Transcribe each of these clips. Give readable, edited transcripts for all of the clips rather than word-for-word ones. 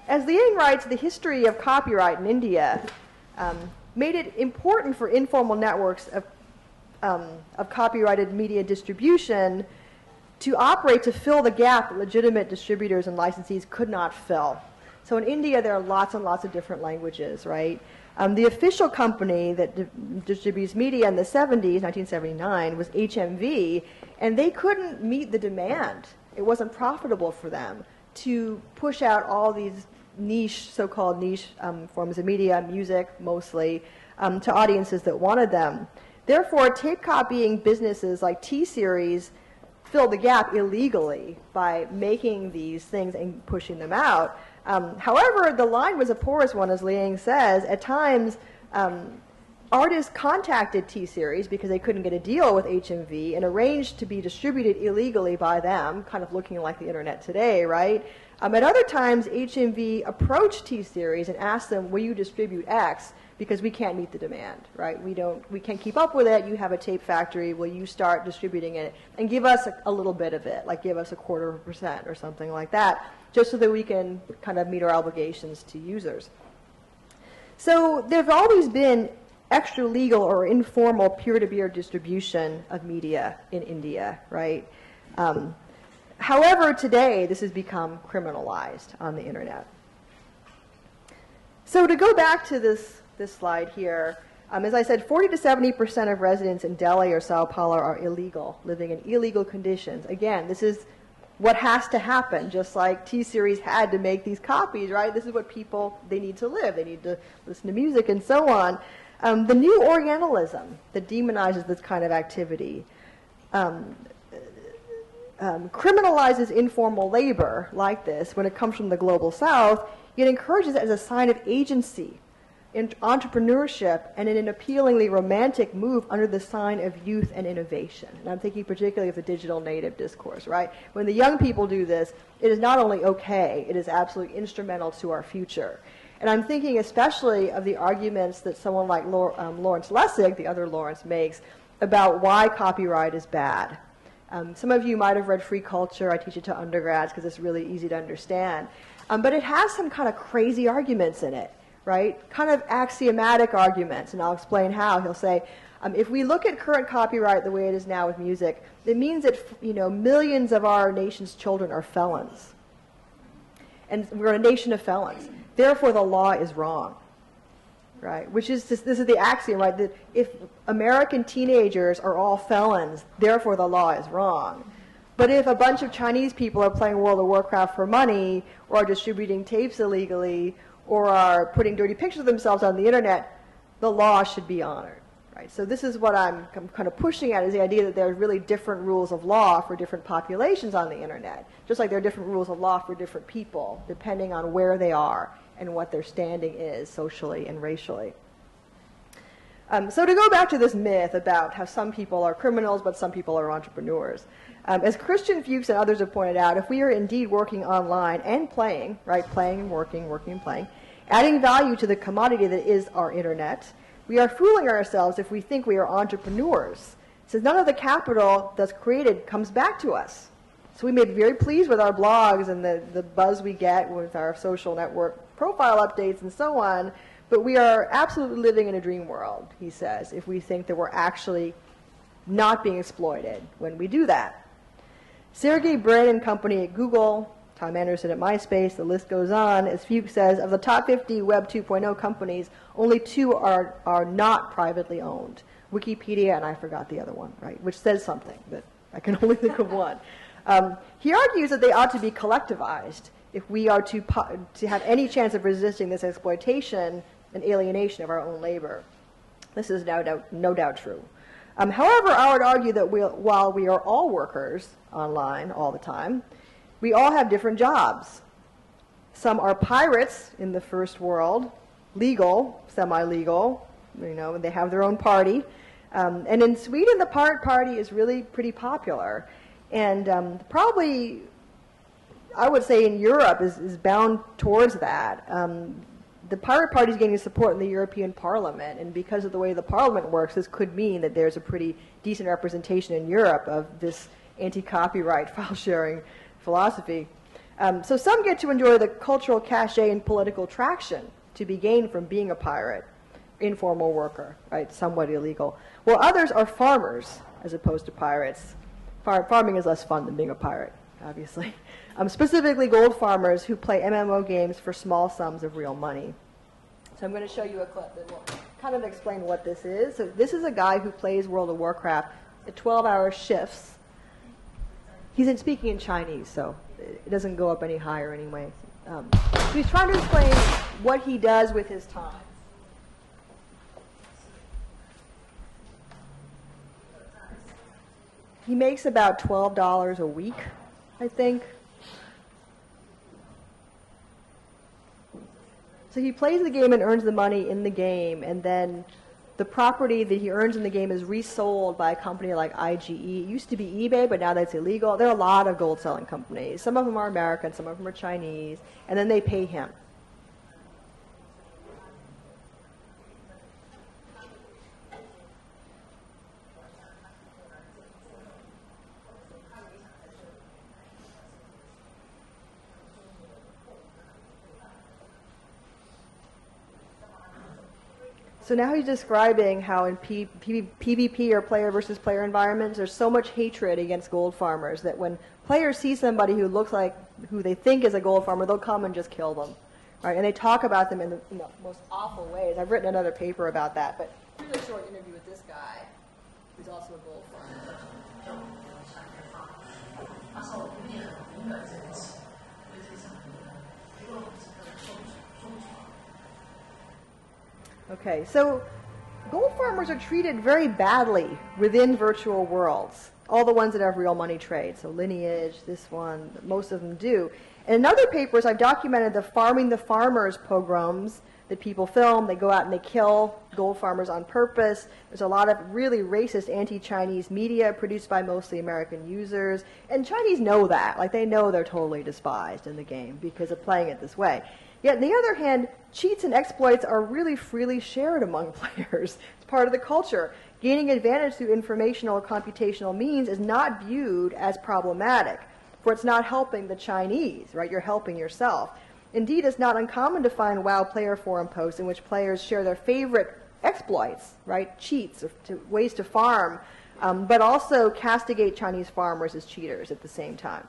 As Liang writes, the history of copyright in India made it important for informal networks of copyrighted media distribution to operate to fill the gap that legitimate distributors and licensees could not fill. So in India, there are lots and lots of different languages, right? The official company that distributes media in the 70s, 1979, was HMV, and they couldn't meet the demand. It wasn't profitable for them to push out all these niche, so-called niche forms of media, music mostly, to audiences that wanted them. Therefore, tape copying businesses like T-Series filled the gap illegally by making these things and pushing them out. However, the line was a porous one, as Liang says. At times, artists contacted T-Series because they couldn't get a deal with HMV and arranged to be distributed illegally by them, kind of looking like the internet today, right? At other times, HMV approached T-Series and asked them, will you distribute X? Because we can't meet the demand, right? We can't keep up with it. You have a tape factory. Will you start distributing it and give us a little bit of it, like give us 0.25% or something like that, just so that we can kind of meet our obligations to users. So there've always been extra legal or informal peer-to-peer distribution of media in India, right? However, today this has become criminalized on the internet. So to go back to this slide here, as I said, 40 to 70% of residents in Delhi or Sao Paulo are illegal, living in illegal conditions. Again, this is what has to happen, just like T-Series had to make these copies, right? This is what people, they need to live. They need to listen to music and so on. The new Orientalism that demonizes this kind of activity criminalizes informal labor like this when it comes from the global south, yet encourages it as a sign of agency, in entrepreneurship, and in an appealingly romantic move under the sign of youth and innovation. And I'm thinking particularly of the digital native discourse, right? When the young people do this, it is not only okay, it is absolutely instrumental to our future. And I'm thinking especially of the arguments that someone like Lawrence Lessig, the other Lawrence, makes about why copyright is bad. Some of you might have read Free Culture. I teach it to undergrads because it's really easy to understand. But it has some kind of crazy arguments in it, right? Kind of axiomatic arguments, and I'll explain how. He'll say, if we look at current copyright the way it is now with music, it means that millions of our nation's children are felons. And we're a nation of felons. Therefore, the law is wrong, right? Which is, this is the axiom, right? That if American teenagers are all felons, therefore the law is wrong. But if a bunch of Chinese people are playing World of Warcraft for money, or are distributing tapes illegally, or are putting dirty pictures of themselves on the internet, the law should be honored, right? So this is what I'm kind of pushing at, is the idea that there are really different rules of law for different populations on the internet, just like there are different rules of law for different people, depending on where they are and what their standing is socially and racially. So to go back to this myth about how some people are criminals but some people are entrepreneurs, as Christian Fuchs and others have pointed out, if we are indeed working online and playing, right, playing and working and playing, adding value to the commodity that is our internet, we are fooling ourselves if we think we are entrepreneurs, since none of the capital that's created comes back to us. So we may be very pleased with our blogs and the buzz we get with our social network profile updates and so on, but we are absolutely living in a dream world, he says, if we think that we're actually not being exploited when we do that. Sergey Brin and company at Google, Tom Anderson at MySpace, the list goes on. As Fuchs says, of the top 50 Web 2.0 companies, only 2 are not privately owned. Wikipedia, and I forgot the other one, right, which says something, but I can only think of one. He argues that they ought to be collectivized if we are to have any chance of resisting this exploitation and alienation of our own labor. This is no doubt true. However, I would argue that while we are all workers online all the time, we all have different jobs. Some are pirates in the first world, legal, semi-legal, they have their own party. And in Sweden, the pirate party is really pretty popular. And probably, I would say in Europe is bound towards that. The pirate party is getting support in the European Parliament, and because of the way the Parliament works, this could mean that there's a pretty decent representation in Europe of this anti-copyright file-sharing philosophy. So some get to enjoy the cultural cachet and political traction to be gained from being a pirate, informal worker, right, somewhat illegal. While others are farmers as opposed to pirates. Farming is less fun than being a pirate, obviously. Specifically gold farmers who play MMO games for small sums of real money. So I'm going to show you a clip that will kind of explain what this is. So this is a guy who plays World of Warcraft at 12-hour shifts. He's speaking in Chinese, so it doesn't go up any higher anyway. So he's trying to explain what he does with his time. He makes about $12 a week, I think. So he plays the game and earns the money in the game, and then the property that he earns in the game is resold by a company like IGE. It used to be eBay, but now that's illegal. There are a lot of gold selling companies. Some of them are American, some of them are Chinese, and then they pay him. So now he's describing how in PvP or player versus player environments, there's so much hatred against gold farmers that when players see somebody who looks like who they think is a gold farmer, they'll come and just kill them, right? And they talk about them in the most awful ways. I've written another paper about that, but here's a short interview with this guy, who's also a gold farmer. Okay, so gold farmers are treated very badly within virtual worlds. All the ones that have real money trade, so Lineage, this one, most of them do. And in other papers, I've documented the farming the farmers pogroms that people film. They go out and they kill gold farmers on purpose. There's a lot of really racist anti-Chinese media produced by mostly American users. And Chinese know that. Like, they know they're totally despised in the game because of playing it this way. Yet, on the other hand, cheats and exploits are really freely shared among players. It's part of the culture. Gaining advantage through informational or computational means is not viewed as problematic, for it's not helping the Chinese, right? You're helping yourself. Indeed, it's not uncommon to find WoW player forum posts in which players share their favorite exploits, right? Cheats, or ways to farm, but also castigate Chinese farmers as cheaters at the same time.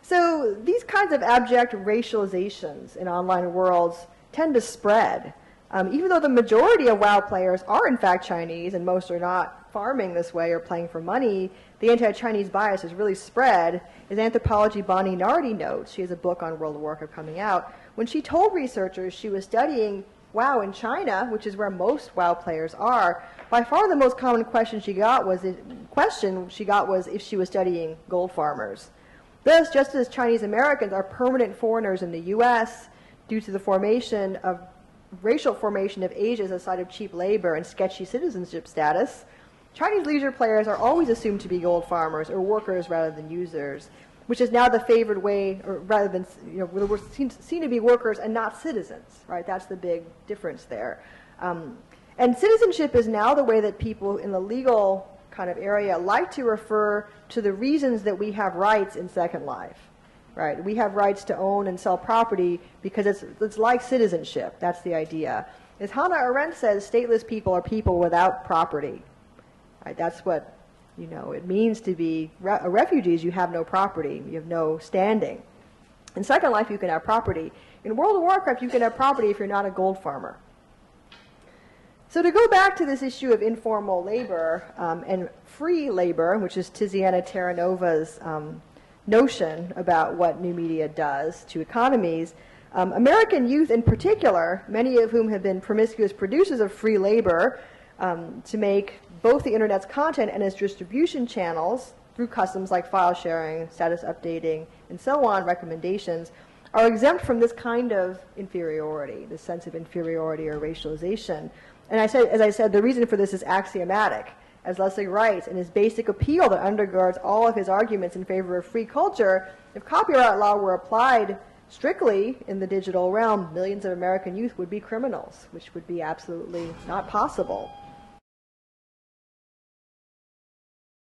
So these kinds of abject racializations in online worlds tend to spread. Even though the majority of WoW players are in fact Chinese, and most are not farming this way or playing for money, the anti-Chinese bias is really spread. As anthropology Bonnie Nardi notes, she has a book on World of Warcraft coming out, when she told researchers she was studying WoW in China, which is where most WoW players are, by far the most common question she got was if she was studying gold farmers. Thus, just as Chinese Americans are permanent foreigners in the U.S. due to the racial formation of Asia as a site of cheap labor and sketchy citizenship status, Chinese leisure players are always assumed to be gold farmers or workers rather than users, which is now the favored way, or rather than, we're seen to be workers and not citizens, right? That's the big difference there. And citizenship is now the way that people in the legal kind of area like to refer to the reasons that we have rights in Second Life, right? We have rights to own and sell property because it's like citizenship. That's the idea. As Hannah Arendt says, stateless people are people without property. Right? That's what it means to be a refugee. Is you have no property, you have no standing. In Second Life, you can have property. In World of Warcraft, you can have property if you're not a gold farmer. So to go back to this issue of informal labor and free labor, which is Tiziana Terranova's notion about what new media does to economies, American youth in particular, many of whom have been promiscuous producers of free labor to make both the Internet's content and its distribution channels through customs like file sharing, status updating, and so on, recommendations, are exempt from this kind of inferiority, this sense of inferiority or racialization. And as I said, the reason for this is axiomatic. As Leslie writes in his basic appeal that undergirds all of his arguments in favor of free culture, if copyright law were applied strictly in the digital realm, millions of American youth would be criminals, which would be absolutely not possible.